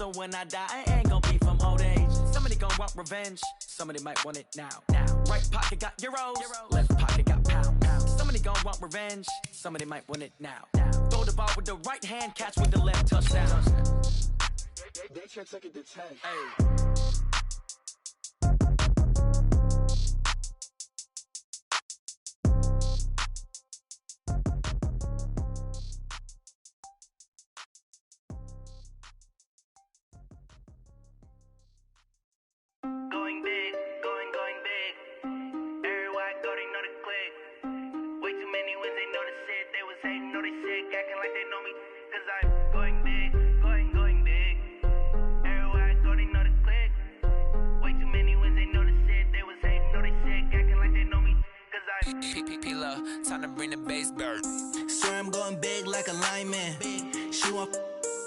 So when I die, I ain't gonna be from old age. Somebody gonna want revenge, somebody might want it now. Right pocket got euros, left pocket got pounds. Somebody gonna want revenge, somebody might want it now. Throw the ball with the right hand, catch with the left, touchdown. They can't take it to 10. Hey. Going big, going big. Everywhere I go, they know the click. Way too many wins, they know the shit. They was hating, know they sick, acting like they know me. Cause I'm going big, going big. Everywhere I go, they know the click. Way too many wins, they know the shit. They was hating, know they sick, acting like they know me. Cause I'm P-Lo, time to bring the bass bird. Swear I'm going big like a lineman. She want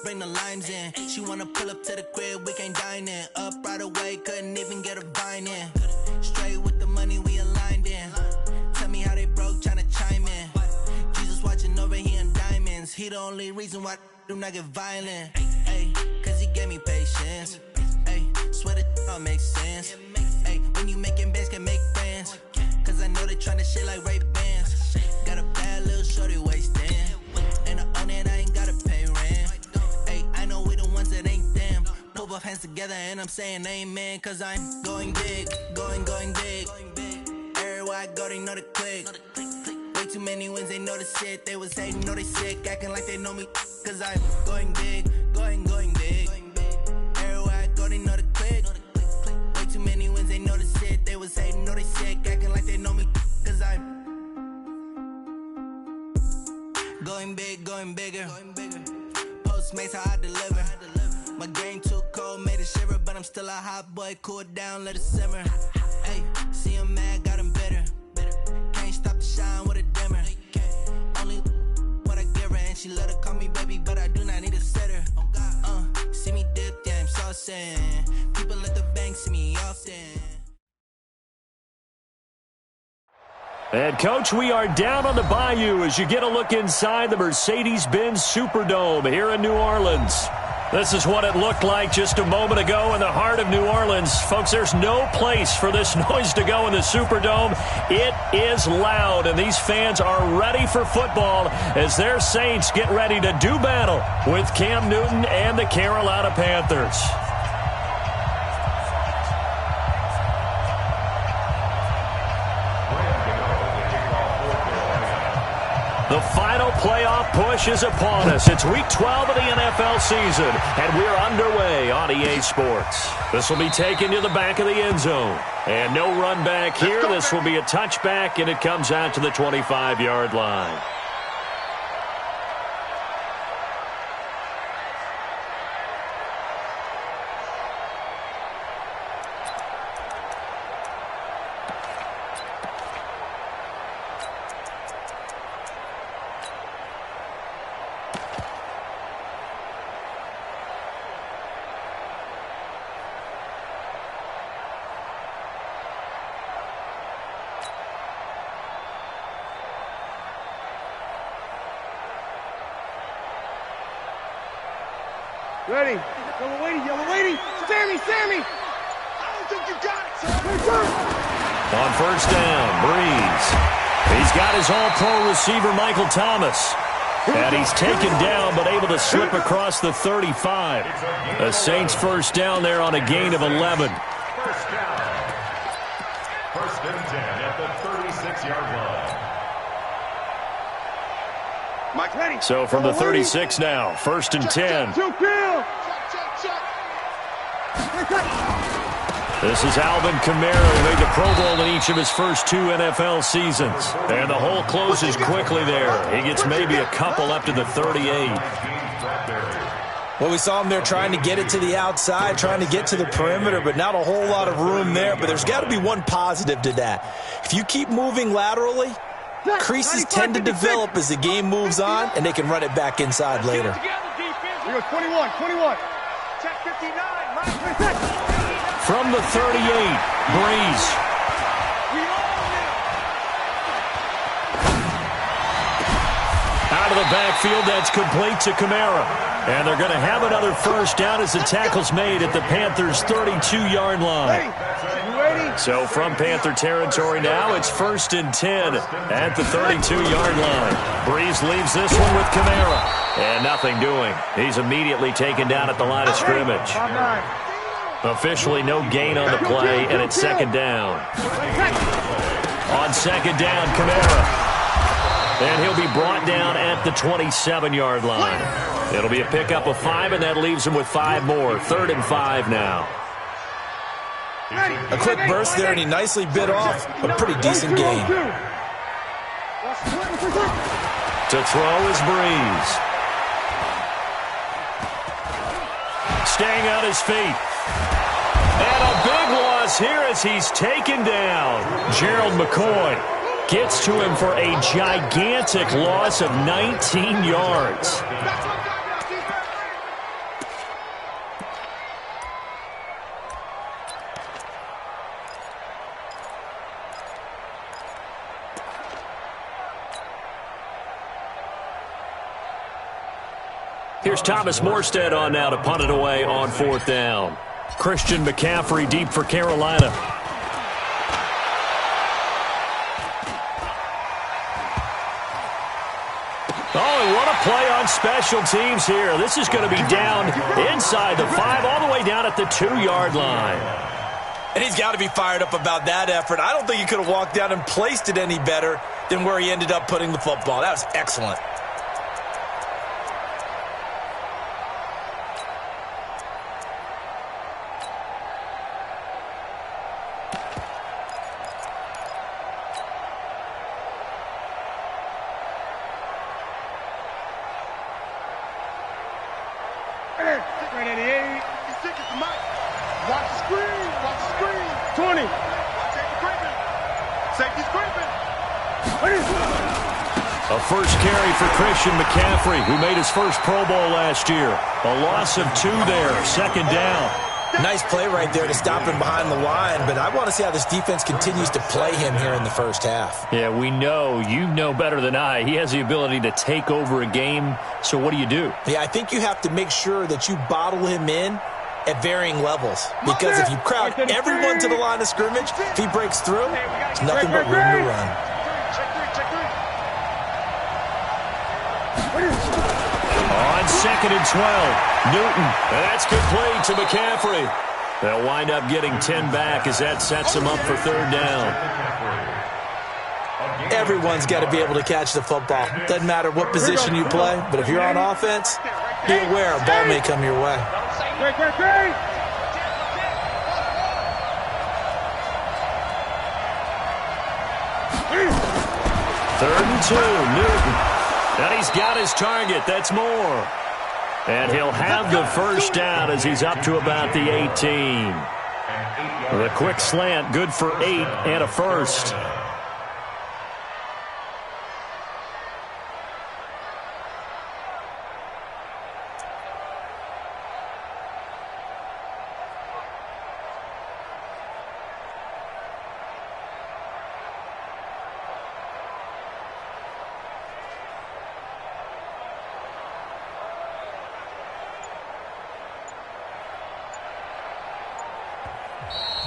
bring the limes in. She wanna pull up to the crib, we can't dine in. Up right away, couldn't even get a vine in. Straight with the money we aligned in. Tell me how they broke, tryna chime in. Jesus watching over here in diamonds. He the only reason why I do not get violent. Ay, cause he gave me patience. Ay, swear that all makes sense. Ay, when you making bands, can make friends. Cause I know they tryna shit like Ray-Bans. Got a bad little shorty wasting. And I own it, I ain't gotta pay rent. I know we the ones that ain't them. Pull both hands together and I'm saying amen. Cause I'm going big, going big. Everywhere I go, they know the click. Way too many wins, they know the shit. They was hating, know they sick, acting like they know me. Cause I'm going big, going big. Everywhere I go, they know the click. Way too many wins, they know the shit. They was hating, know they sick, acting like they know me. Cause I'm going big, going bigger. Postmates how I deliver. My game too cold, made it shiver, but I'm still a hot boy. Cool it down, let it simmer. Hey, see him mad, got him bitter. Can't stop the shine with a dimmer. Only what I give her, and she let her call me baby, but I do not need a sitter. See me dip, yeah, I'm saucing. People at the bank see me often. And, Coach, we are down on the bayou as you get a look inside the Mercedes-Benz Superdome here in New Orleans. This is what it looked like just a moment ago in the heart of New Orleans. Folks, there's no place for this noise to go in the Superdome. It is loud, and these fans are ready for football as their Saints get ready to do battle with Cam Newton and the Carolina Panthers. The final playoff push is upon us. It's Week 12 of the NFL season, and we're underway on EA Sports. This will be taken to the back of the end zone. And no run back here. This will be a touchback, and it comes out to the 25-yard line. Ready. Yellow lady. Sammy. I don't think you got it, son. On first down, Breeze. He's got his all-pro receiver, Michael Thomas. And he's taken down, but able to slip across the 35. The Saints first down there on a gain of 11. First down. First and 10 at the 36-yard line. Mike, ready. So from the 36 now, first and 10. Check. This is Alvin Kamara, who made the Pro Bowl in each of his first 2 NFL seasons. And the hole closes quickly there. He gets maybe a couple up to the 38. Well, we saw him there trying to get it to the outside, trying to get to the perimeter, but not a whole lot of room there. But there's got to be one positive to that. If you keep moving laterally, creases tend to develop as the game moves on, and they can run it back inside later. We go 21. Check 59. From the 38, Breeze. Out of the backfield, that's complete to Kamara. And they're going to have another first down as the tackle's made at the Panthers' 32-yard line. So from Panther territory now, it's 1st and 10 at the 32-yard line. Breeze leaves this one with Kamara. And nothing doing. He's immediately taken down at the line of scrimmage. Officially no gain on the play, and it's 2nd down. On 2nd down, Kamara. And he'll be brought down at the 27-yard line. It'll be a pickup of 5, and that leaves him with 5 more. 3rd and 5 now. A quick burst there, and he nicely bit off a pretty decent gain. To throw is Breeze. Staying on his feet. And a big loss here as he's taken down. Gerald McCoy gets to him for a gigantic loss of 19 yards. Here's Thomas Morstead on now to punt it away on 4th down. Christian McCaffrey deep for Carolina. Oh, and what a play on special teams here. This is going to be down inside the 5, all the way down at the 2-yard line. And he's got to be fired up about that effort. I don't think he could have walked down and placed it any better than where he ended up putting the football. That was excellent. Right at the 80. He's sticking to Mike. Watch the screen. Watch the screen. 20. Safety creeping. Safety's creeping. A first carry for Christian McCaffrey, who made his first Pro Bowl last year. A loss of 2 there. 2nd down. Nice play right there to stop him behind the line, but I want to see how this defense continues to play him here in the first half. Yeah, we know. You know better than I. He has the ability to take over a game, so what do you do? Yeah, I think you have to make sure that you bottle him in at varying levels, because if you crowd everyone to the line of scrimmage, if he breaks through, there's nothing but room to run. On 2nd and 12, Newton. That's complete to McCaffrey. They'll wind up getting 10 back as that sets him up for 3rd down. Everyone's got to be able to catch the football. Doesn't matter what position you play, but if you're on offense, be aware a ball may come your way. Third and 2, Newton. And he's got his target. That's more. And he'll have the first down as he's up to about the 18. The quick slant, good for 8 and a first.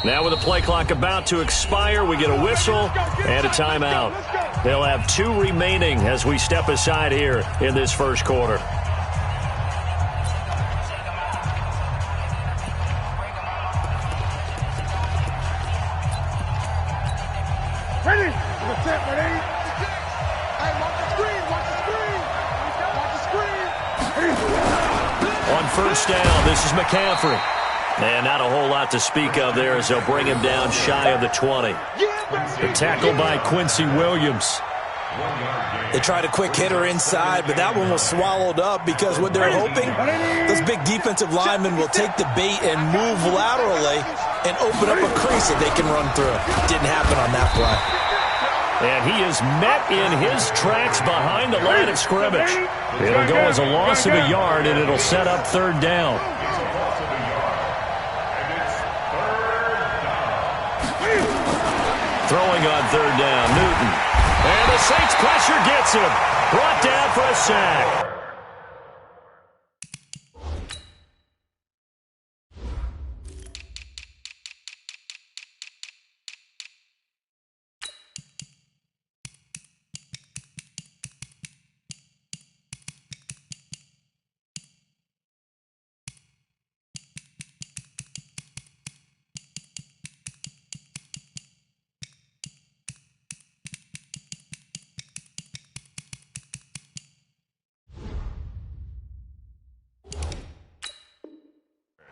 Now with the play clock about to expire, we get a whistle and a timeout. They'll have 2 remaining as we step aside here in this first quarter. Ready? What's that, ready? Hey, watch the screen, watch the screen. Watch the screen. On first down, this is McCaffrey. And not a whole lot to speak of there as they'll bring him down shy of the 20. The tackle by Quincy Williams. They tried a quick hitter inside, but that one was swallowed up because what they're hoping, those big defensive linemen will take the bait and move laterally and open up a crease that they can run through. Didn't happen on that play. And he is met in his tracks behind the line of scrimmage. It'll go as a loss of a yard, and it'll set up 3rd down. Throwing on 3rd down, Newton. And the Saints pressure gets him. Brought down for a sack.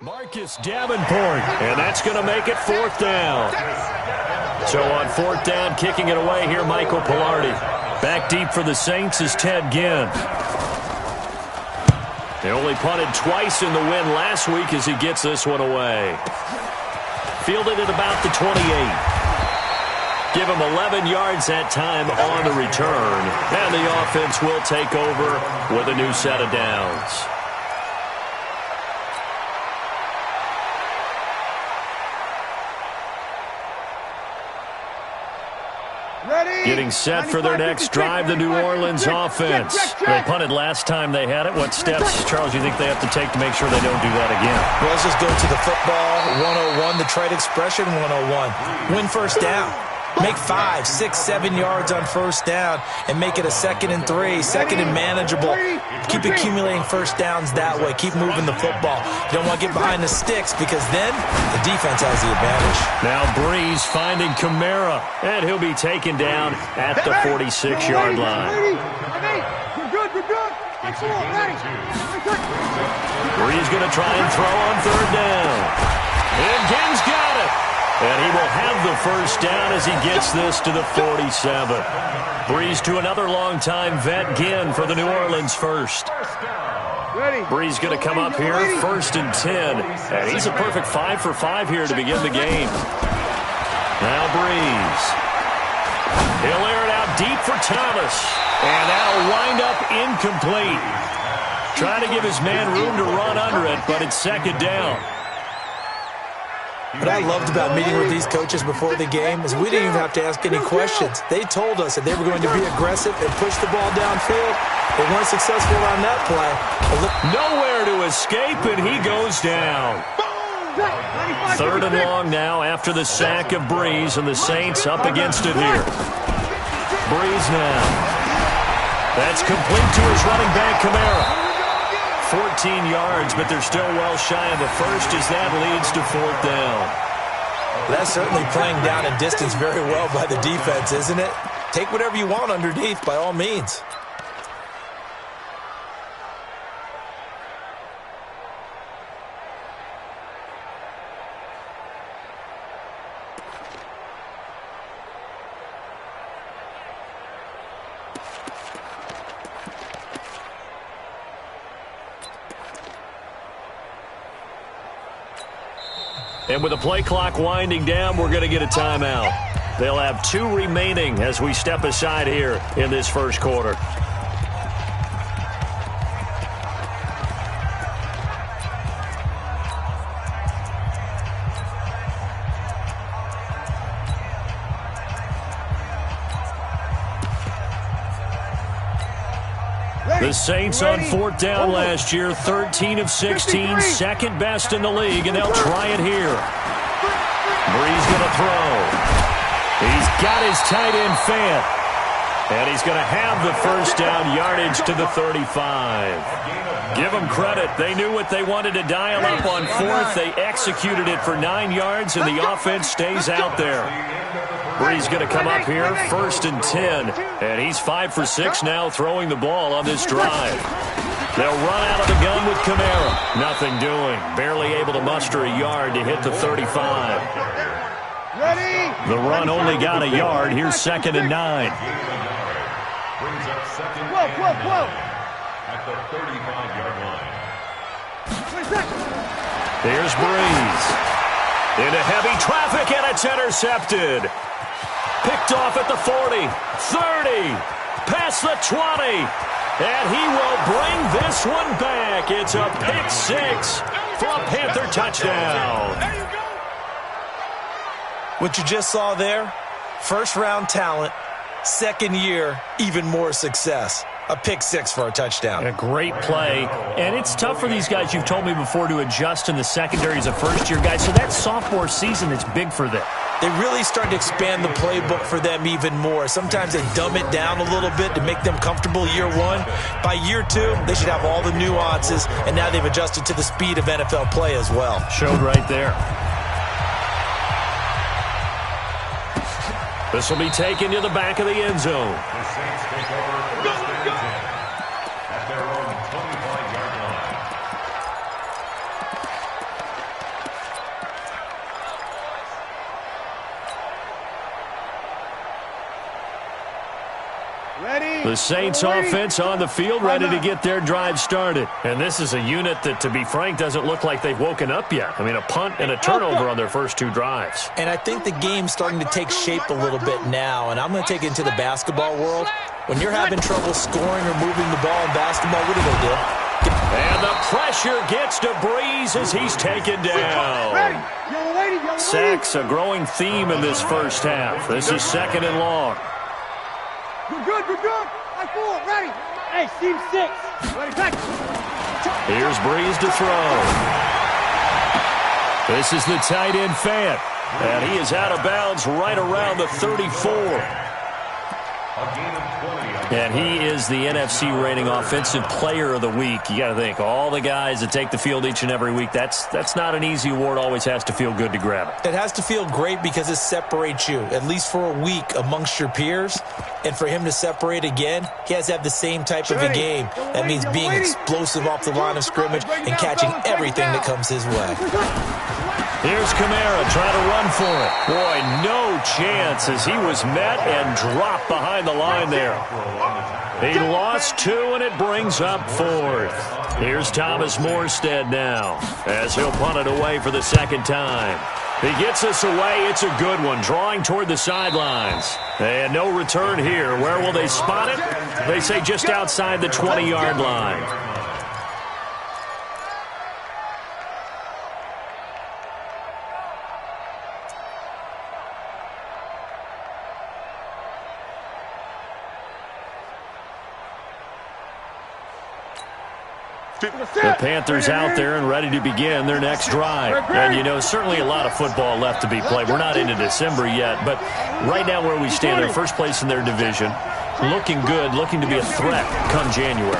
Marcus Davenport, and that's going to make it 4th down. So on 4th down, kicking it away here, Michael Pilardi. Back deep for the Saints is Ted Ginn. They only punted twice in the win last week as he gets this one away. Fielded at about the 28. Give him 11 yards that time on the return. And the offense will take over with a new set of downs. Getting set for their next drive, the New Orleans offense. They punted last time they had it. What steps, Charles, do you think they have to take to make sure they don't do that again? Well, let's just go to the football 101, the trade expression 101. Win first down. Make 5, 6, 7 yards on first down and make it a 2nd and 3, 2nd and manageable. Keep accumulating first downs that way. Keep moving the football. You don't want to get behind the sticks because then the defense has the advantage. Now Breeze finding Kamara, and he'll be taken down at the 46-yard line. Breeze going to try and throw on 3rd down. And Ginn's got it. And he will have the first down as he gets this to the 47. Breeze to another long-time vet, Ginn, for the New Orleans first. Breeze going to come up here, 1st and 10. And he's a perfect 5 for 5 here to begin the game. Now Breeze. He'll air it out deep for Thomas. And that'll wind up incomplete. Trying to give his man room to run under it, but it's 2nd down. What I loved about meeting with these coaches before the game is we didn't even have to ask any questions. They told us that they were going to be aggressive and push the ball downfield. They weren't successful on that play. Nowhere to escape, and he goes down. 3rd and long now after the sack of Breeze, and the Saints up against it here. Breeze now. That's complete to his running back, Kamara. 14 yards, but they're still well shy of the first as that leads to 4th down. That's certainly playing down and distance very well by the defense, isn't it? Take whatever you want underneath, by all means. And with the play clock winding down, we're going to get a timeout. They'll have 2 remaining as we step aside here in this first quarter. The Saints on 4th down last year, 13 of 16, 2nd best in the league, and they'll try it here. Breeze going to throw. He's got his tight end Fant, and he's going to have the first down yardage to the 35. Give them credit. They knew what they wanted to dial up on 4th. They executed it for 9 yards, and the offense stays out there. Breeze going to come up here, 1st and 10, and he's 5 for 6 now throwing the ball on this drive. They'll run out of the gun with Kamara. Nothing doing. Barely able to muster a yard to hit the 35. The run only got a yard. Here's 2nd and 9. Brings up 2nd and 9 at the 35-yard line. Here's Breeze. Into heavy traffic, and it's intercepted. Picked off at the 40, 30, past the 20, and he will bring this one back. It's a pick 6 for a Panther touchdown. What you just saw there, first-round talent, 2nd year, even more success. A pick 6 for a touchdown. A great play. And it's tough for these guys, you've told me before, to adjust in the secondary as a first-year guy. So that sophomore season is big for them. They really start to expand the playbook for them even more. Sometimes they dumb it down a little bit to make them comfortable year 1. By year 2, they should have all the nuances, and now they've adjusted to the speed of NFL play as well. Showed right there. This will be taken to the back of the end zone. The Saints take over 1st and 10 at their own 25-yard line. The Saints offense on the field, ready to get their drive started. And this is a unit that, to be frank, doesn't look like they've woken up yet. I mean, a punt and a turnover on their first 2 drives. And I think the game's starting to take shape a little bit now, and I'm going to take it into the basketball world. When you're having trouble scoring or moving the ball in basketball, what do? And the pressure gets to Breeze as he's taken down. Sacks, a growing theme in this first half. This is 2nd and long. We're good. I fool. Ready. Hey, team 6. Ready, back. Here's Breeze to throw. This is the tight end, Fant. And he is out of bounds right around the 34. And he is the NFC reigning offensive player of the week. You got to think, all the guys that take the field each and every week, that's not an easy award. Always has to feel good to grab it. It has to feel great because it separates you, at least for a week, amongst your peers. And for him to separate again, he has to have the same type of a game. That means being explosive off the line of scrimmage and catching everything that comes his way. Here's Kamara trying to run for it. Boy, no chance as he was met and dropped behind the line there. He lost 2, and it brings up 4th. Here's Thomas Morstead now as he'll punt it away for the 2nd time. He gets us away. It's a good one, drawing toward the sidelines. And no return here. Where will they spot it? They say just outside the 20-yard line. The Panthers out there and ready to begin their next drive. And, you know, certainly a lot of football left to be played. We're not into December yet, but right now where we stand, they're first place in their division, looking good, looking to be a threat come January.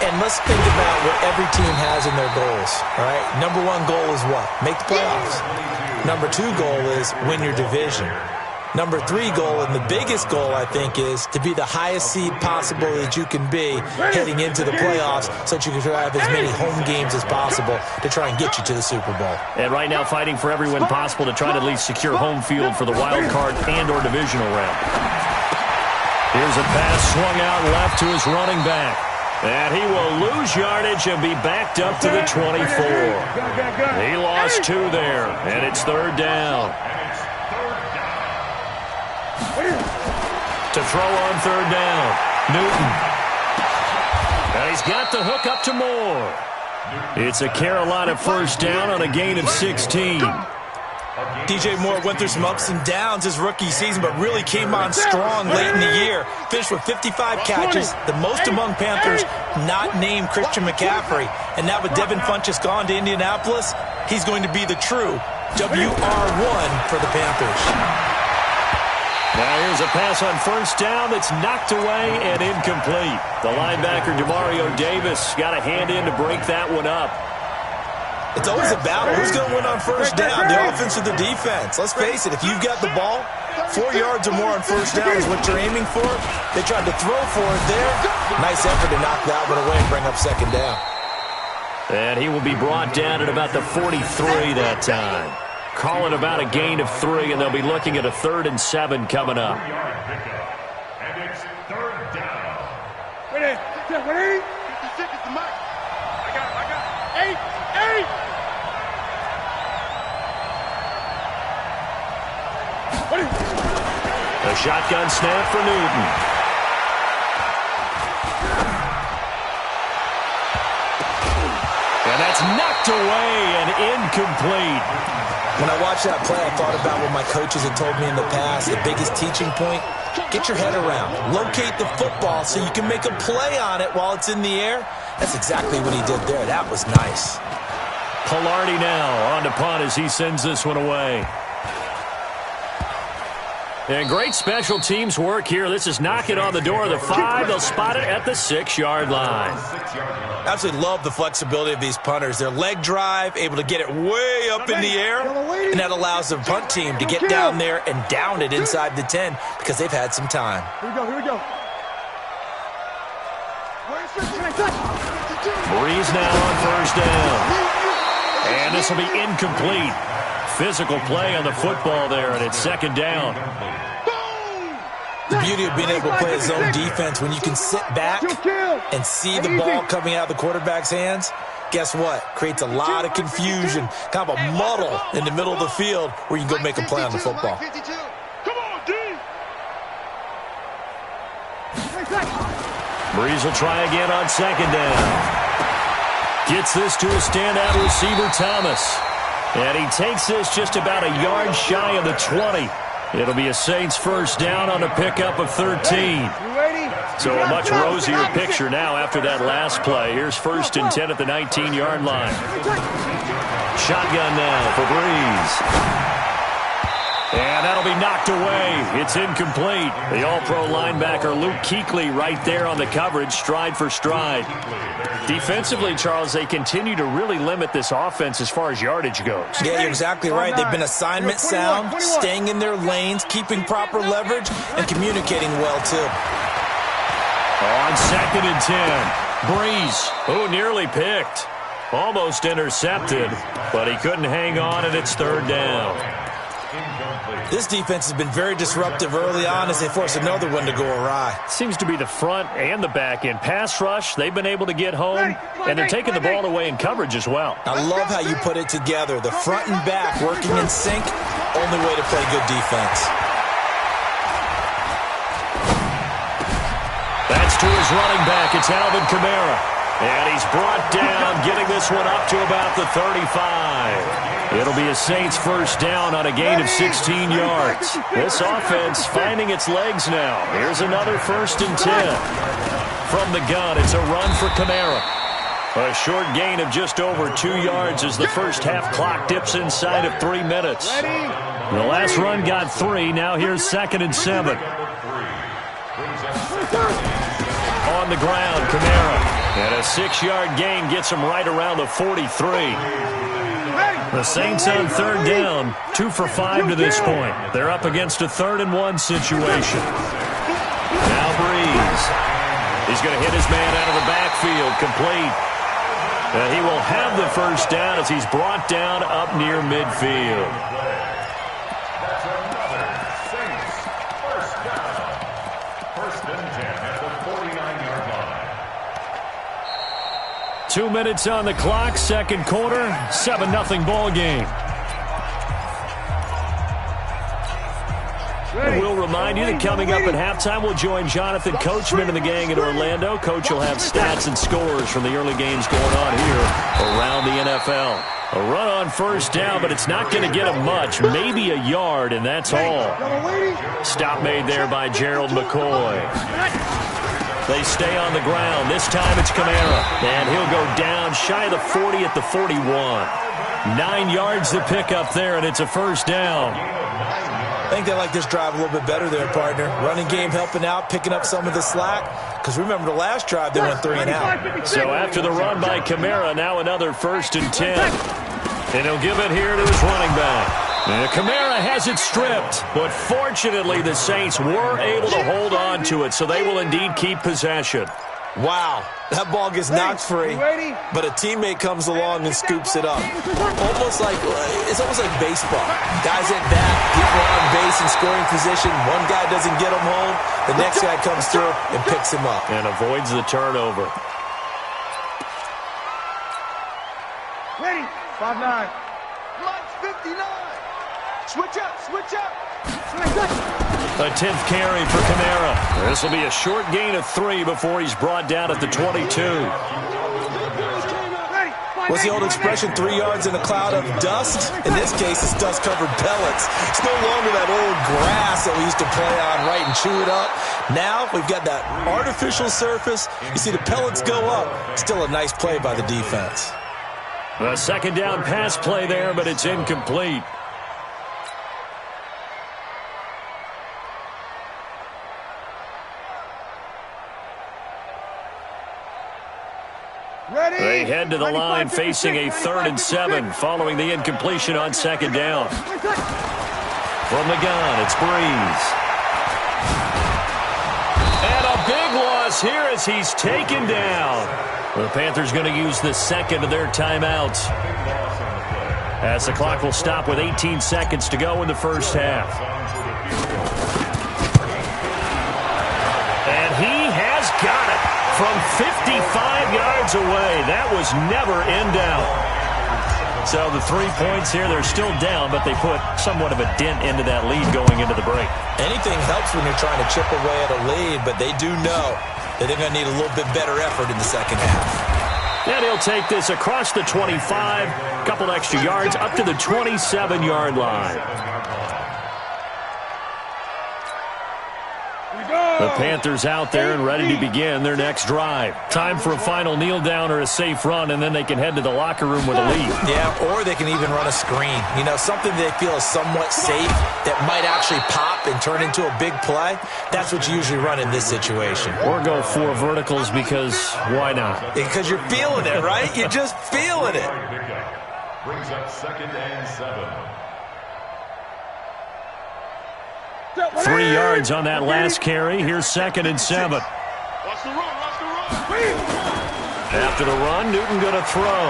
And let's think about what every team has in their goals, all right? Number 1 goal is what? Make the playoffs. Number 2 goal is win your division. Number 3 goal, and the biggest goal, I think, is to be the highest seed possible that you can be heading into the playoffs so that you can have as many home games as possible to try and get you to the Super Bowl. And right now fighting for every win possible to try to at least secure home field for the wild card and or divisional round. Here's a pass swung out left to his running back. And he will lose yardage and be backed up to the 24. He lost 2 there, and it's 3rd down. To throw on 3rd down, Newton. And he's got the hook up to Moore. It's a Carolina first down on a gain of 16. DJ Moore went through some ups and downs his rookie season, but really came on strong late in the year. Finished with 55 catches, the most among Panthers not named Christian McCaffrey. And now with Devin Funchess gone to Indianapolis, he's going to be the true WR1 for the Panthers. Now here's a pass on first down that's knocked away and incomplete. The linebacker, Demario Davis, got a hand in to break that one up. It's always a battle. Who's going to win on first down, the offense or the defense? Let's face it, if you've got the ball, 4 yards or more on first down is what you're aiming for. They tried to throw for it there. Nice effort to knock that one away and bring up 2nd down. And he will be brought down at about the 43 that time. Call it about a gain of 3, and they'll be looking at a 3rd and 7 coming up. And it's 3rd down. Ready? 56 is the mic. I got it. 8. Ready? A shotgun snap for Newton. And that's knocked away and incomplete. When I watched that play, I thought about what my coaches had told me in the past. The biggest teaching point, get your head around. Locate the football so you can make a play on it while it's in the air. That's exactly what he did there. That was nice. Pilardi now on to punt as he sends this one away. And great special teams work here. This is knocking on the door of the 5. They'll spot it at the 6-yard line. Absolutely love the flexibility of these punters. Their leg drive, able to get it way up in the air, and that allows the punt team to get down there and down it inside the 10 because they've had some time. Here we go. Breeze now on first down. And this will be incomplete. Physical play on the football there, and it's 2nd down. The beauty of being able to play a zone defense, when you can sit back and see the ball coming out of the quarterback's hands, guess what? Creates a lot of confusion, kind of a muddle in the middle of the field where you can go make a play on the football. Come on, D. Breeze will try again on second down. Gets this to a standout receiver, Thomas. And he takes this just about a yard shy of the 20. It'll be a Saints first down on a pickup of 13. So a much rosier picture now after that last play. Here's 1st and 10 at the 19-yard line. Shotgun now for Breeze. And that'll be knocked away. It's incomplete. The all-pro linebacker Luke Kuechly right there on the coverage, stride for stride. Defensively, Charles, they continue to really limit this offense as far as yardage goes. Yeah, you're exactly right. They've been assignment sound, staying in their lanes, keeping proper leverage, and communicating well, too. On 2nd and 10, Breeze, who nearly picked. Almost intercepted, but he couldn't hang on, and it's 3rd down. This defense has been very disruptive early on as they force another one to go awry. Seems to be the front and the back end. Pass rush, they've been able to get home, and they're taking the ball away in coverage as well. I love how you put it together. The front and back working in sync, only way to play good defense. That's to his running back. It's Alvin Kamara. And he's brought down, getting this one up to about the 35. It'll be a Saints first down on a gain of 16 yards. This offense finding its legs now. Here's another 1st and 10. From the gun, it's a run for Kamara. A short gain of just over 2 yards as the first half clock dips inside of 3 minutes. The last run got 3. Now here's 2nd and 7. On the ground, Kamara. And a 6-yard gain gets him right around the 43. The Saints on 3rd down, 2 for 5 to this point. They're up against a 3rd and 1 situation. Now Breeze. He's going to hit his man out of the backfield, complete. He will have the first down as he's brought down up near midfield. That's another Saints first down. 1st and 10 at the 49-yard line. 2 minutes on the clock, 2nd quarter, 7-0 ball game. We'll remind you that coming up at halftime, we'll join Jonathan Coachman and the gang in Orlando. Coach will have stats and scores from the early games going on here around the NFL. A run on first down, but it's not going to get him much, maybe a yard, and that's all. Stop made there by Gerald McCoy. They stay on the ground. This time it's Kamara. And he'll go down shy of the 40 at the 41. 9 yards to pick up there, and it's a first down. I think they like this drive a little bit better there, partner. Running game helping out, picking up some of the slack. Because remember, the last drive, they went 3 and out. So after the run by Kamara, now another 1st and 10. And he'll give it here to his running back. And Kamara has it stripped, but fortunately the Saints were able to hold on to it, so they will indeed keep possession. Wow, that ball gets knocked free, but a teammate comes along and scoops it up. It's almost like baseball. Guys at bat, people on base in scoring position. One guy doesn't get him home, the next guy comes through and picks him up. And avoids the turnover. Ready, 5-9. Lunch 59. Switch up, switch up. A 10th carry for Kamara. This will be a short gain of 3 before he's brought down at the 22. What's the old expression, 3 yards in a cloud of dust? In this case, it's dust-covered pellets. It's no longer that old grass that we used to play on, right, and chew it up. Now we've got that artificial surface. You see the pellets go up. Still a nice play by the defense. A 2nd down pass play there, but it's incomplete. They head to the line facing a 3rd and 7 following the incompletion on 2nd down. From the gun, it's Breeze. And a big loss here as he's taken down. The Panthers going to use the 2nd of their timeouts, as the clock will stop with 18 seconds to go in the first half. He's got it from 55 yards away. That was never in doubt. So the 3 points here, they're still down, but they put somewhat of a dent into that lead going into the break. Anything helps when you're trying to chip away at a lead, but they do know that they're going to need a little bit better effort in the second half. And he'll take this across the 25, a couple extra yards, up to the 27-yard line. The Panthers out there and ready to begin their next drive. Time for a final kneel down or a safe run, and then they can head to the locker room with a lead. Yeah, or they can even run a screen. You know, something they feel is somewhat safe that might actually pop and turn into a big play. That's what you usually run in this situation. Or go 4 verticals because why not? Because you're feeling it, right? You're just feeling it. Brings up 2nd and 7. 3 yards on that last carry. Here's 2nd and 7. Watch the run, watch the run. After the run, Newton going to throw.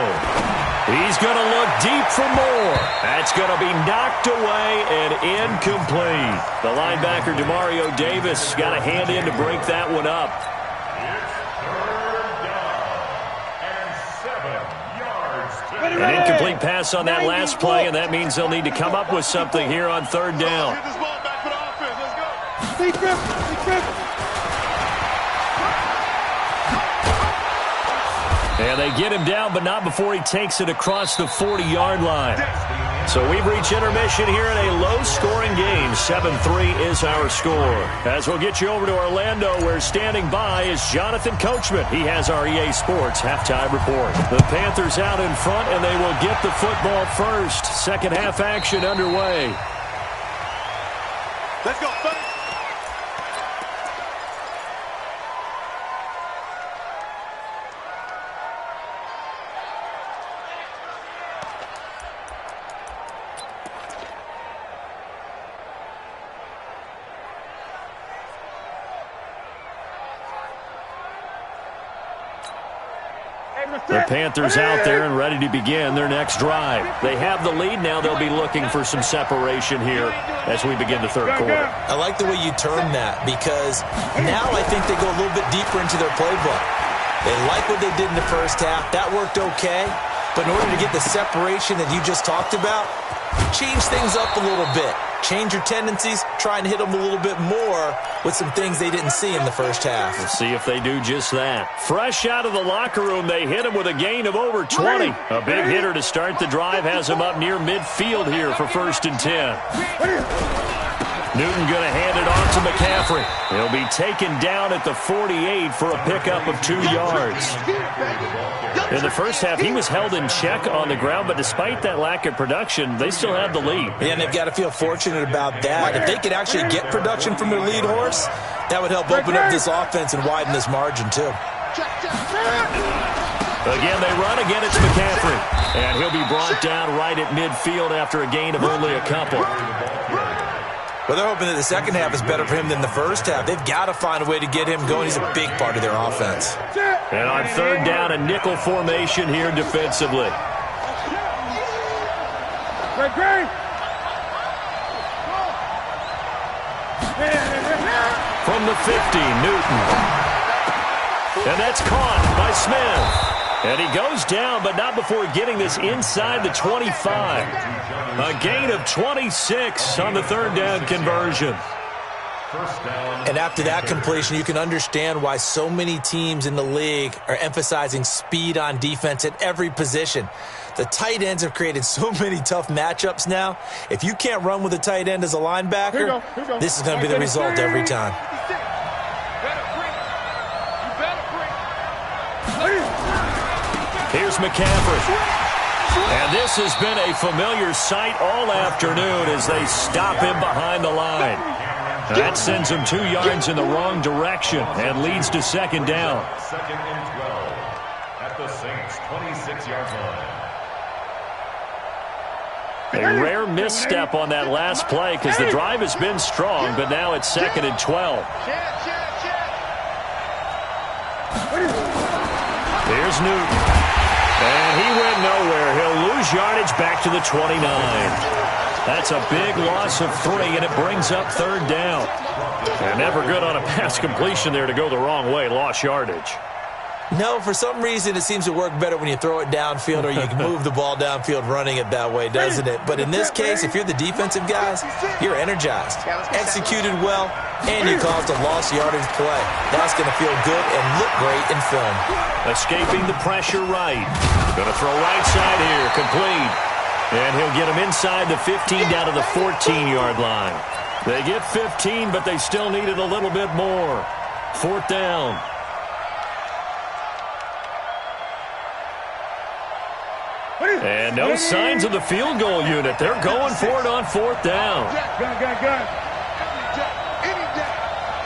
He's going to look deep for more. That's going to be knocked away and incomplete. The linebacker, Demario Davis, got a hand in to break that one up. It's 3rd down and 7 yards. An incomplete pass on that last play, and that means they'll need to come up with something here on 3rd down. Get this ball back for the offense. Let's go. And they get him down, but not before he takes it across the 40-yard line. So we've reached intermission here in a low-scoring game. 7-3 is our score. As we'll get you over to Orlando, where standing by is Jonathan Coachman. He has our EA Sports halftime report. The Panthers out in front, and they will get the football first. Second half action underway. Let's go. The Panthers out there and ready to begin their next drive. They have the lead now. They'll be looking for some separation here as we begin the 3rd quarter. I like the way you term that, because now I think they go a little bit deeper into their playbook. They like what they did in the first half. That worked okay. But in order to get the separation that you just talked about, change things up a little bit. Change your tendencies, try and hit them a little bit more with some things they didn't see in the first half. We'll see if they do just that. Fresh out of the locker room, they hit him with a gain of over 20. A big hitter to start the drive has him up near midfield here for 1st and 10. Newton going to hand it off to McCaffrey. He'll be taken down at the 48 for a pickup of 2 yards. In the first half, he was held in check on the ground, but despite that lack of production, they still have the lead. Yeah, and they've got to feel fortunate about that. If they could actually get production from their lead horse, that would help open up this offense and widen this margin, too. Again, they run. Again, it's McCaffrey. And he'll be brought down right at midfield after a gain of only a couple. Well, they're hoping that the second half is better for him than the first half. They've got to find a way to get him going. He's a big part of their offense. And on 3rd down, a nickel formation here defensively. From the 50, Newton. And that's caught by Smith. And he goes down, but not before getting this inside the 25. A gain of 26 on the 3rd down conversion. And after that completion, you can understand why so many teams in the league are emphasizing speed on defense at every position. The tight ends have created so many tough matchups now. If you can't run with a tight end as a linebacker, this is going to be the result every time. Here's McCaffrey. And this has been a familiar sight all afternoon as they stop him behind the line. That sends him 2 yards in the wrong direction and leads to 2nd down. 2nd and 12 at the Saints' 26-yard line. A rare misstep on that last play because the drive has been strong, but now it's 2nd and 12. Here's Newton. And he went nowhere. He'll lose yardage back to the 29. That's a big loss of 3, and it brings up 3rd down. And never good on a pass completion there to go the wrong way. Lost yardage. No, for some reason it seems to work better when you throw it downfield or you can move the ball downfield running it that way, doesn't it? But in this case, if you're the defensive guys, you're energized, executed well, and you caused a lost yardage play. That's going to feel good and look great in film. Escaping the pressure right. Going to throw right side here, complete. And he'll get him inside the 15 down to the 14-yard line. They get 15, but they still needed a little bit more. 4th down. And no signs of the field goal unit. They're going for it on 4th down. Gun. Any jack.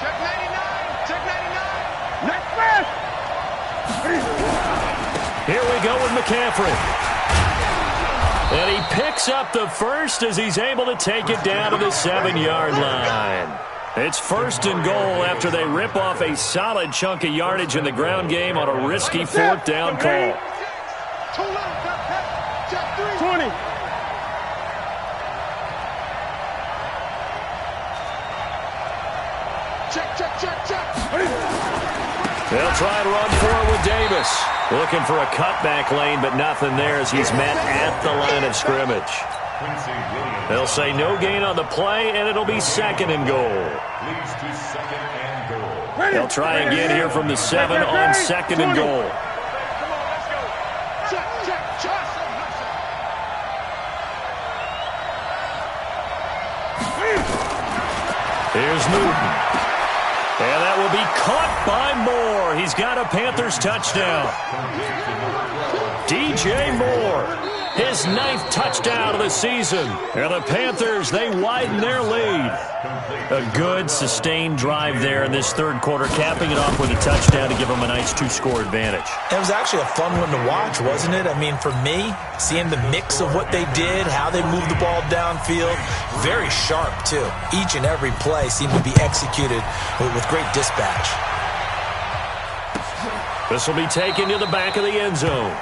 Check 99. Check 99. Next pass. Here we go with McCaffrey. And he picks up the first as he's able to take it down to the 7-yard line. It's 1st and goal after they rip off a solid chunk of yardage in the ground game on a risky 4th down call. 20. Check. They'll try and run for it with Davis. Looking for a cutback lane, but nothing there as he's met at the line of scrimmage. They'll say no gain on the play, and it'll be 2nd and goal. They'll try again here from the 7 on 2nd and goal. Here's Newton. And that will be caught by Moore. He's got a Panthers touchdown. DJ Moore, his 9th touchdown of the season. And the Panthers, they widen their lead. A good, sustained drive there in this 3rd quarter, capping it off with a touchdown to give them a nice 2-score advantage. It was actually a fun one to watch, wasn't it? I mean, for me, seeing the mix of what they did, how they moved the ball downfield, very sharp, too. Each and every play seemed to be executed with great dispatch. This will be taken to the back of the end zone.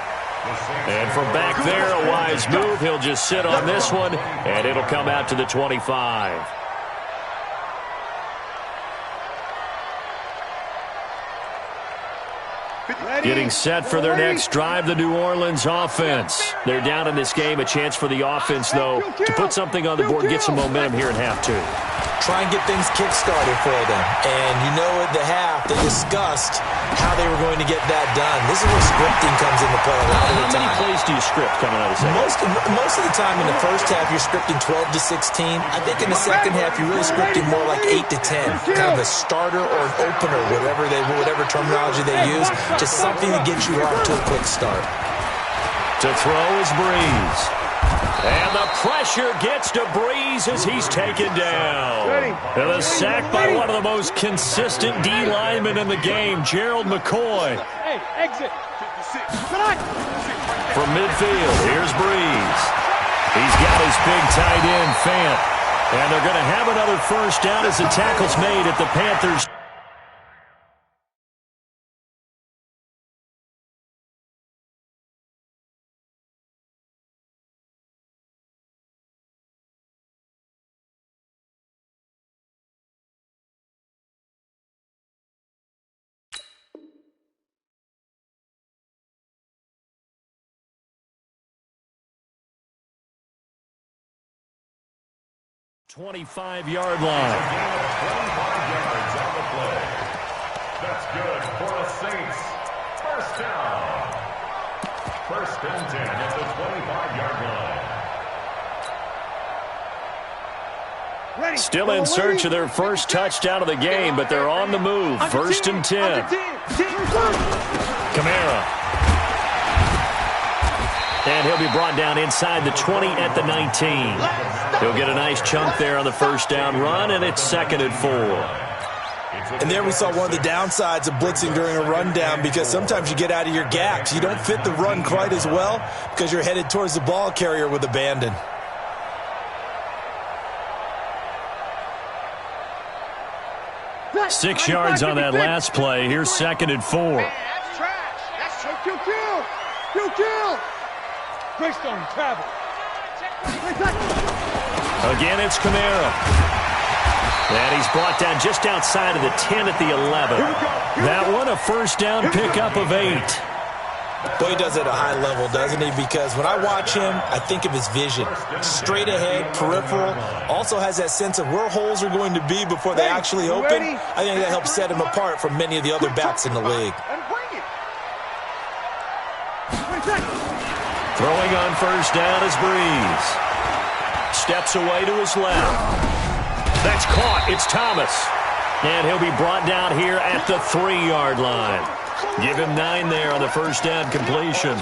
And from back there, a wise move. He'll just sit on this one, and it'll come out to the 25. Getting set for their next drive, the New Orleans offense. They're down in this game. A chance for the offense, though, to put something on the board, get some momentum here in half 2. Try and get things kick-started for them. And you know at the half, they discussed how they were going to get that done. This is where scripting comes into play a lot of the time. How many plays do you script coming out of the second? Most of the time in the first half, you're scripting 12 to 16. I think in the second half, you're really scripting more like 8 to 10. Kind of a starter or an opener, whatever terminology they use. Just something to get you off to a quick start. To throw is Breeze. And the pressure gets to Breeze as he's taken down. And a sack by one of the most consistent D linemen in the game, Gerald McCoy. Hey, exit. From midfield, here's Breeze. He's got his big tight end, Fant. And they're going to have another 1st down as the tackle's made at the Panthers. .25-yard line. 25 yards on the play. That's good for the Saints. 1st down. 1st and 10 at the 25-yard line. Still in search of their first touchdown of the game, but they're on the move. 1st and 10. Kamara. And he'll be brought down inside the 20 at the 19. He'll get a nice chunk there on the 1st down run, and it's 2nd and 4. And there we saw one of the downsides of blitzing during a rundown, because sometimes you get out of your gaps. You don't fit the run quite as well because you're headed towards the ball carrier with abandon. Six yards on that last play. Here's 2nd and 4. Man, that's trash. That's kill. Greystone, travel. Again, it's Kamara. And he's brought down just outside of the 10 at the 11. That one a first down pickup of 8. Boy, he does it at a high level, doesn't he? Because when I watch him, I think of his vision. Straight ahead, peripheral. Also has that sense of where holes are going to be before they actually open. I think that helps set him apart from many of the other backs in the league. Throwing on first down is Breeze. Steps away to his left. That's caught. It's Thomas. And he'll be brought down here at the 3-yard line. Give him 9 there on the first down completion.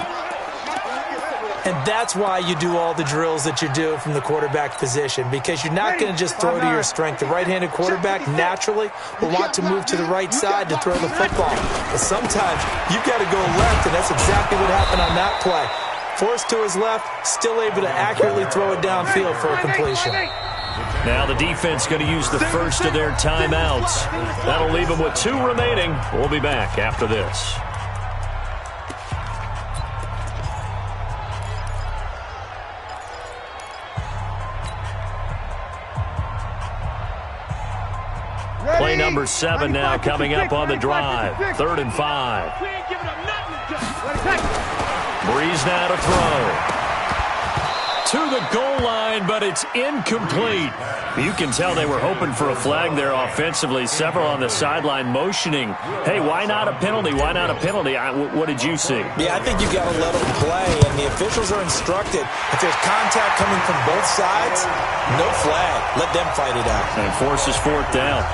And that's why you do all the drills that you do from the quarterback position, because you're not going to just throw to your strength. The right-handed quarterback naturally will want to move to the right side to throw the football. But sometimes you've got to go left, and that's exactly what happened on that play. Forced to his left, still able to accurately throw it downfield for a completion. Now the defense going to use the first of their timeouts. That'll leave them with 2 remaining. We'll be back after this. Play number 7 now coming up on the drive. 3rd and 5. Breeze now to throw. To the goal line, but it's incomplete. You can tell they were hoping for a flag there offensively. Several on the sideline motioning. Hey, why not a penalty? Why not a penalty? What did you see? Yeah, I think you've got to let them play, and the officials are instructed. If there's contact coming from both sides, no flag. Let them fight it out. And forces 4th down.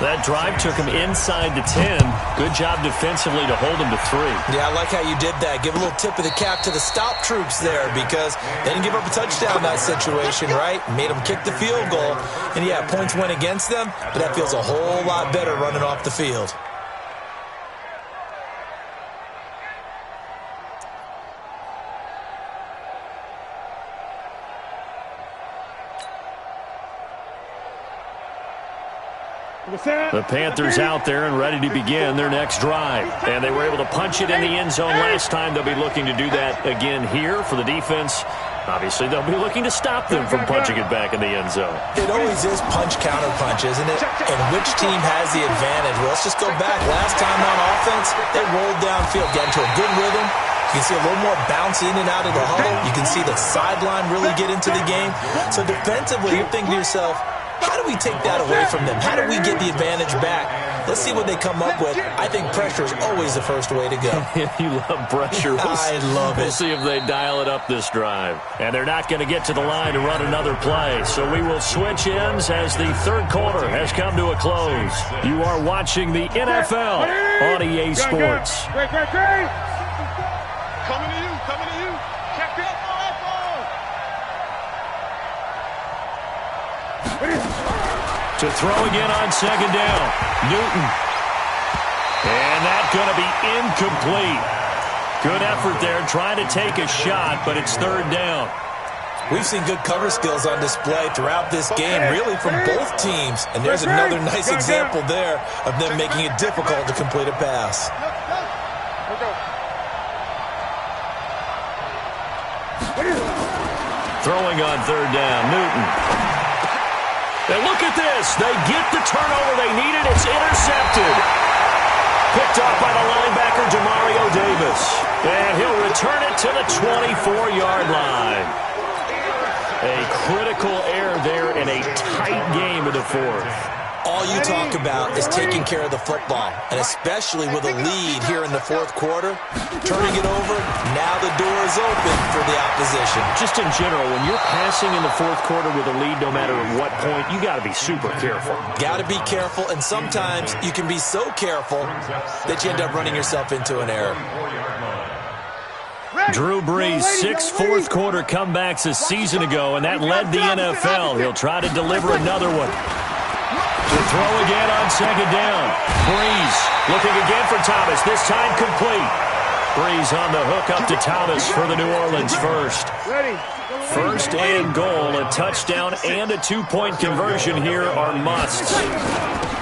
That drive took him inside the 10. Good job defensively to hold him to 3. Yeah, I like how you did that. Give a little tip of the cap to the stop troops there, because they didn't give up a touchdown in that situation, right? Made them kick the field goal. And, yeah, points went against them, but that feels a whole lot better running off the field. The Panthers out there and ready to begin their next drive. And they were able to punch it in the end zone last time. They'll be looking to do that again here for the defense. Obviously, they'll be looking to stop them from punching it back in the end zone. It always is punch-counter-punch, isn't it? And which team has the advantage? Well, let's just go back. Last time on offense, they rolled downfield, got into a good rhythm. You can see a little more bounce in and out of the huddle. You can see the sideline really get into the game. So defensively, you're thinking to yourself, how do we take that away from them? How do we get the advantage back? Let's see what they come up with. I think pressure is always the first way to go. You love pressure. I love it. We'll see if they dial it up this drive. And they're not going to get to the line to run another play. So we will switch ends as the 3rd quarter has come to a close. You are watching the NFL on EA Sports. Great. Coming to you. Check that To throw again on 2nd down. Newton. And that's going to be incomplete. Good effort there trying to take a shot, but it's 3rd down. We've seen good cover skills on display throughout this game, really from both teams. And there's another nice example there of them making it difficult to complete a pass. Throwing on 3rd down, Newton. And look at this. They get the turnover they needed. It's intercepted. Picked off by the linebacker, Demario Davis. And he'll return it to the 24-yard line. A critical error there in a tight game in the 4th. All you talk about is taking care of the football, and especially with a lead here in the 4th quarter, turning it over, now the door is open for the opposition. Just in general, when you're passing in the 4th quarter with a lead, no matter at what point, you got to be super careful. Got to be careful, and sometimes you can be so careful that you end up running yourself into an error. Drew Brees, 6 4th quarter comebacks a season ago, and that led the NFL. He'll try to deliver another one. To throw again on 2nd down. Brees looking again for Thomas, this time complete. Brees on the hook up to Thomas for the New Orleans first. 1st and goal, a touchdown and a 2-point conversion here are musts.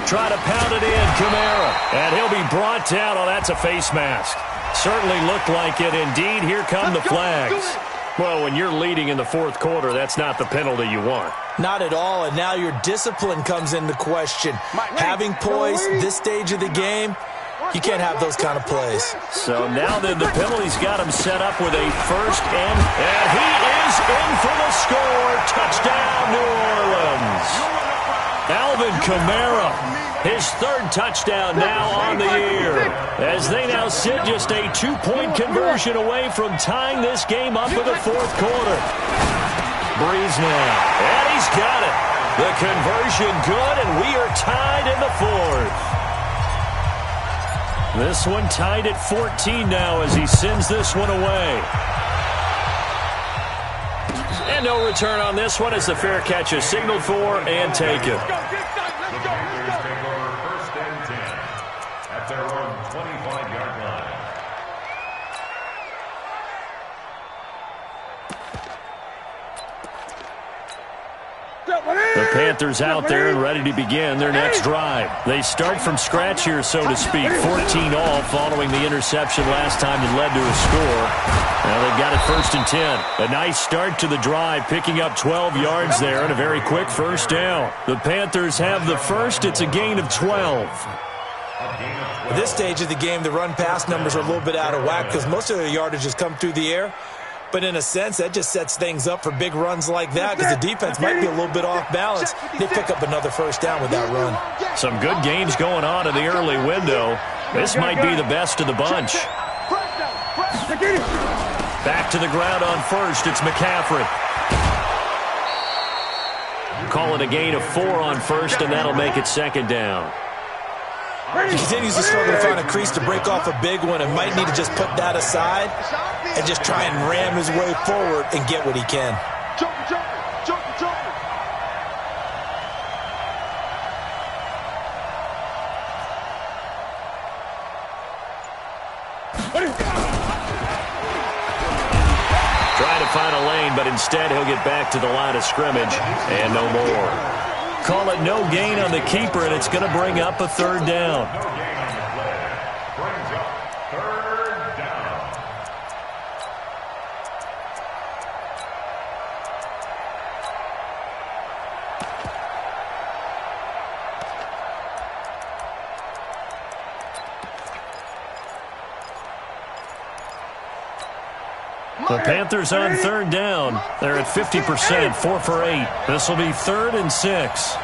Try to pound it in, Kamara, and he'll be brought down. Oh, that's a face mask. Certainly looked like it. Indeed, here come the flags. Well, when you're leading in the fourth quarter, that's not the penalty you want. Not at all, and now your discipline comes into question. Having poise this stage of the game, you can't have those kind of plays. So now then, the penalty's got him set up with a first and he is in for the score. Touchdown, New Orleans. Alvin Kamara, his third touchdown now on the year, as they now sit just a 2-point conversion away from tying this game up in the fourth quarter. Breeze now, and he's got it. The conversion good, and we are tied in the fourth. This one tied at 14 now as he sends this one away. And no return on this one as the fair catch is signaled for and taken. The Panthers take over first and 10 at their own 25-yard line. The Panthers out there and ready to begin their next drive. They start from scratch here, so to speak. 14 all following the interception last time that led to a score. Now they've got it first and 10. A nice start to the drive, picking up 12 yards there and a very quick first down. The Panthers have the first. It's a gain of 12. At this stage of the game, the run-pass numbers are a little bit out of whack because most of their yardage has come through the air. But in a sense, that just sets things up for big runs like that because the defense might be a little bit off balance. They pick up another first down with that run. Some good games going on in the early window. This might be the best of the bunch. Back to the ground on first. It's McCaffrey. Call it a gain of 4 on first, and that'll make it second down. He continues to struggle to find a crease to break off a big one and might need to just put that aside and just try and ram his way forward and get what he can. Trying to find a lane, but instead he'll get back to the line of scrimmage and no more. Call it no gain on the keeper, and it's going to bring up a third down. No gain on the play. Brings up third down. The Panthers on third down. They're at 50%, 4 for 8. This will be 3rd and 6.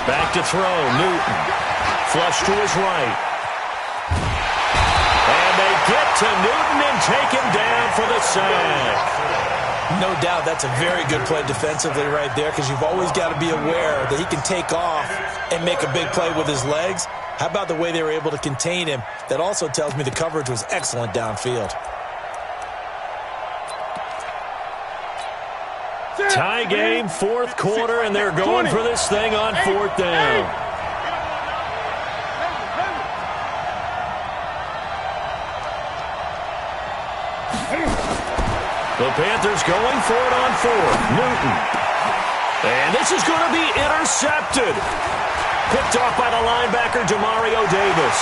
Back to throw, Newton. Flush to his right. And they get to Newton and take him down for the sack. No doubt that's a very good play defensively right there because you've always got to be aware that he can take off and make a big play with his legs. How about the way they were able to contain him? That also tells me the coverage was excellent downfield. Tie game, fourth quarter, and they're going for this thing on 4th down. The Panthers going for it on 4th. Newton. And this is going to be intercepted. Picked off by the linebacker, Demario Davis.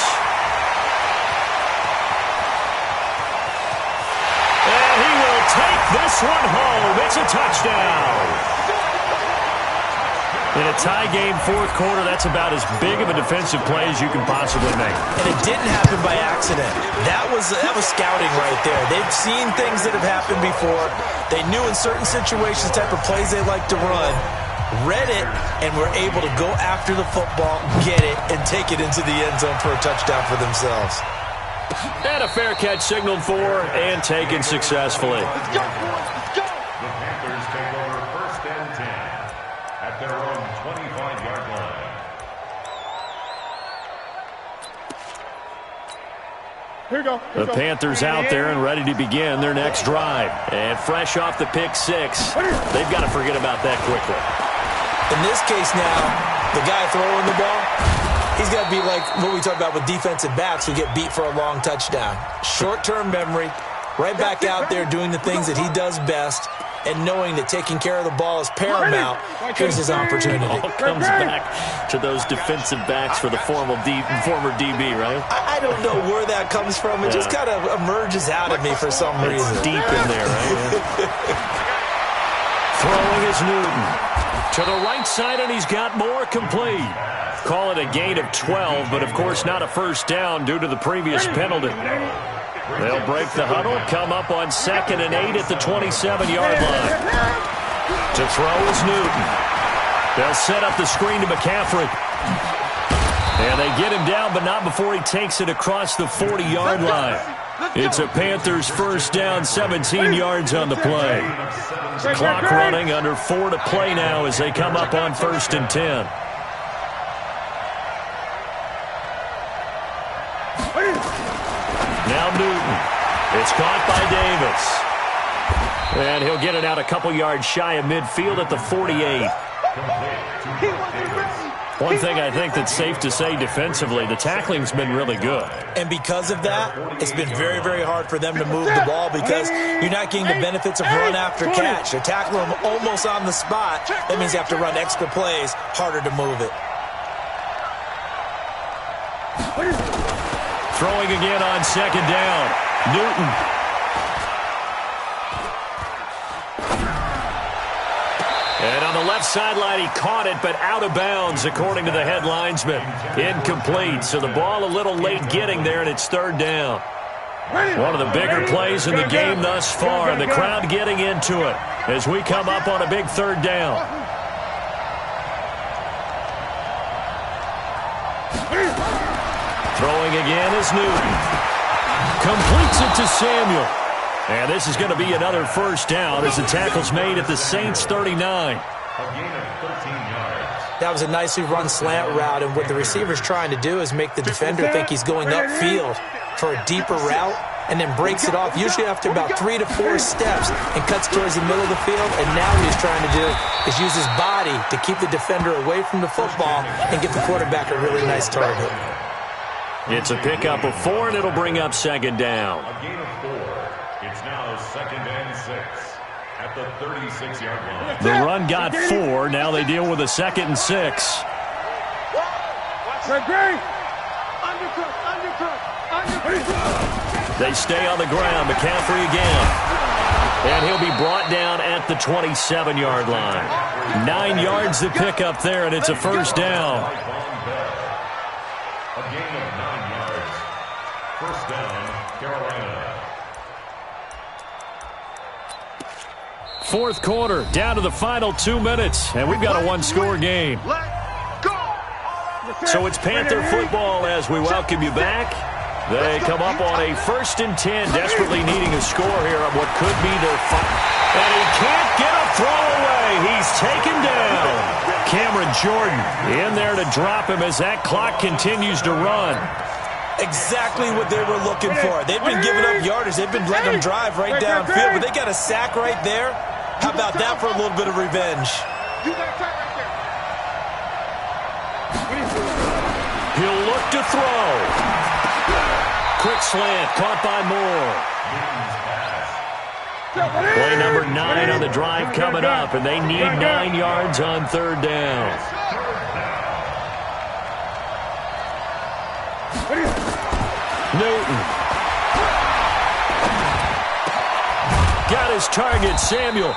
And he will take this one home. It's a touchdown. In a tie game, fourth quarter, that's about as big of a defensive play as you can possibly make. And it didn't happen by accident. That was scouting right there. They've seen things that have happened before. They knew in certain situations type of plays they like to run, read it, and were able to go after the football, get it, and take it into the end zone for a touchdown for themselves. And a fair catch signaled for and taken successfully. Let's go. The Panthers take over first and 10 at their own 25-yard line. Here we go. The Panthers out there and ready to begin their next drive. And fresh off the pick 6, they've got to forget about that quickly. In this case now, the guy throwing the ball, he's got to be like what we talk about with defensive backs who get beat for a long touchdown. Short-term memory, right back out there doing the things that he does best, and knowing that taking care of the ball is paramount. Here's his opportunity. All comes back to those defensive backs for the former DB, right? I don't know where that comes from. It just kind of emerges out of me for some reason. It's deep in there, right? Throwing is Newton. To the right side, and he's got more complete. Call it a gain of 12, but of course not a first down due to the previous penalty. They'll break the huddle, come up on 2nd and 8 at the 27-yard line. To throw is Newton. They'll set up the screen to McCaffrey. And they get him down, but not before he takes it across the 40-yard line. It's a Panthers first down, 17 yards on the play. Clock running, under 4 to play now as they come up on 1st and 10. Now Newton. It's caught by Davis. And he'll get it out a couple yards shy of midfield at the 48. One thing I think that's safe to say defensively, the tackling's been really good. And because of that, it's been very, very hard for them to move the ball because you're not getting the benefits of run after catch. They're tackling them almost on the spot. That means you have to run extra plays, harder to move it. Throwing again on 2nd down. Newton. And on the left sideline, he caught it, but out of bounds, according to the head linesman. Incomplete, so the ball a little late getting there, and it's 3rd down. One of the bigger plays in the game thus far, and the crowd getting into it as we come up on a big 3rd down. Throwing again is Newton. Completes it to Samuel. And this is going to be another first down as the tackle's made at the Saints 39. That was a nicely run slant route, and what the receiver's trying to do is make the defender think he's going upfield for a deeper route and then breaks it off, usually after about 3 to 4 steps, and cuts towards the middle of the field. And now what he's trying to do is use his body to keep the defender away from the football and get the quarterback a really nice target. It's a pickup of 4, and it'll bring up 2nd down. A gain of 4. It's now 2nd and 6 at the 36-yard line. The run got 4. Now they deal with a 2nd and 6. They stay on the ground. McCaffrey again. And he'll be brought down at the 27-yard line. 9 yards to pick up there, and it's a first down. A gain of 9 yards. First down, Carolina. 4th quarter, down to the final 2 minutes, and we've got a one-score game. So it's Panther football as we welcome you back. They come up on a 1st and 10, desperately needing a score here on what could be their final. And he can't get a throw away. He's taken down. Cameron Jordan in there to drop him as that clock continues to run. Exactly what they were looking for. They've been giving up yardage. They've been letting them drive right downfield, but they got a sack right there. How about that for a little bit of revenge? He'll look to throw. Quick slant, caught by Moore. Play number 9 on the drive coming up, and they need 9 yards on 3rd down. Newton. Got his target, Samuel.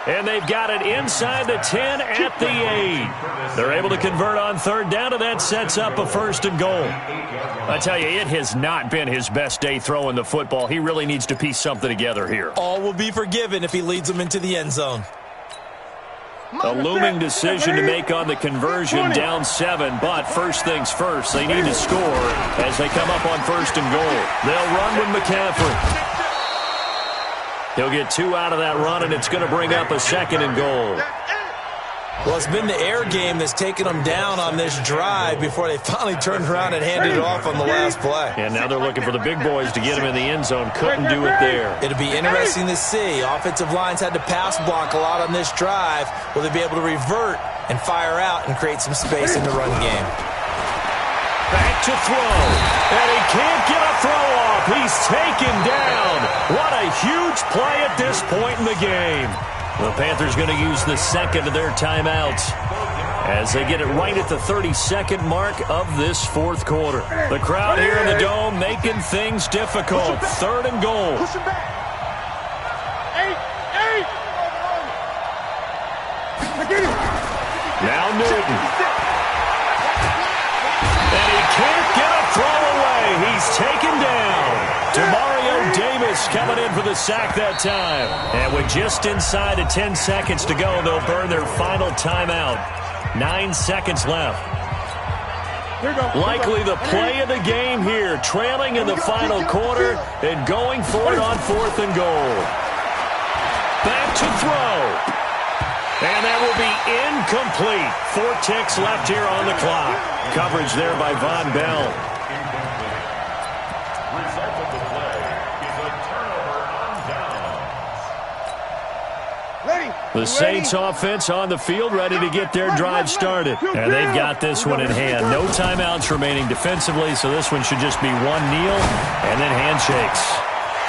And they've got it inside the 10 at the 8. They're able to convert on 3rd down, and that sets up a 1st and goal. I tell you, it has not been his best day throwing the football. He really needs to piece something together here. All will be forgiven if he leads them into the end zone. A looming decision to make on the conversion, down 7, but first things first, they need to score as they come up on 1st and goal. They'll run with McCaffrey. He'll get 2 out of that run, and it's going to bring up a 2nd and goal. Well, it's been the air game that's taken them down on this drive before they finally turned around and handed it off on the last play. And now they're looking for the big boys to get him in the end zone. Couldn't do it there. It'll be interesting to see. Offensive lines had to pass block a lot on this drive. Will they be able to revert and fire out and create some space in the run game? Back to throw. And he can't get a throw off. He's taken down. What a huge play at this point in the game. The Panthers going to use the second of their timeouts as they get it right at the 32nd mark of this fourth quarter. The crowd here in the Dome making things difficult. Third and goal. Push him back. 8. Now Newton. And he can't get a throw away. He's taken down. Demario Davis coming in for the sack that time. And with just inside of 10 seconds to go, they'll burn their final timeout. 9 seconds left. Likely the play of the game here, trailing in the final quarter and going for it on 4th and goal. Back to throw. And that will be incomplete. 4 ticks left here on the clock. Coverage there by Von Bell. Result of the play is a turnover on downs. The Saints offense on the field, ready to get their drive started. And they've got this one in hand. No timeouts remaining defensively, so this one should just be one kneel and then handshakes.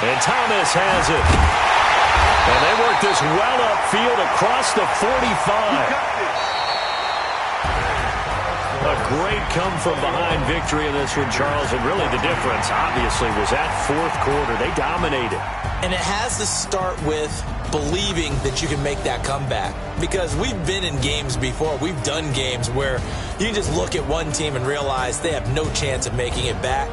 And Thomas has it. And they work this well upfield across the 45. A great come-from-behind victory in this one, Charles. And really the difference, obviously, was that fourth quarter. They dominated. And it has to start with believing that you can make that comeback. Because we've been in games before. We've done games where you just look at one team and realize they have no chance of making it back.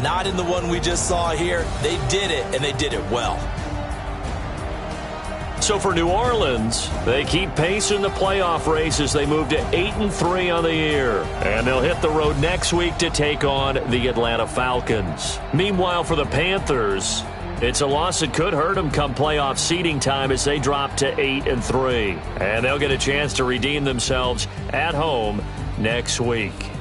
Not in the one we just saw here. They did it, and they did it well. So for New Orleans, they keep pace in the playoff race as they move to 8-3 on the year. And they'll hit the road next week to take on the Atlanta Falcons. Meanwhile, for the Panthers, it's a loss that could hurt them come playoff seeding time as they drop to 8-3. And they'll get a chance to redeem themselves at home next week.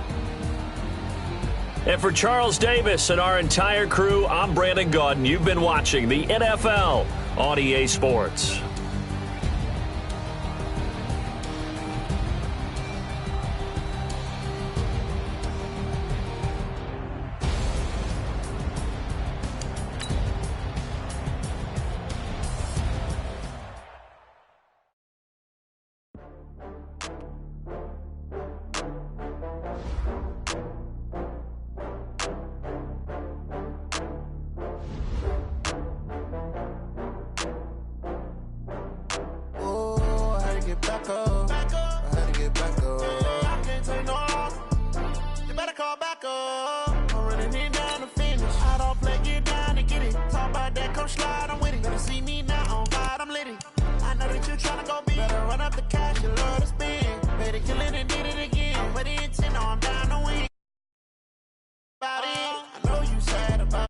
And for Charles Davis and our entire crew, I'm Brandon Gaudin. You've been watching the NFL on EA Sports. Tryna go be better, run up the cash, you love to spin. Pay the killing and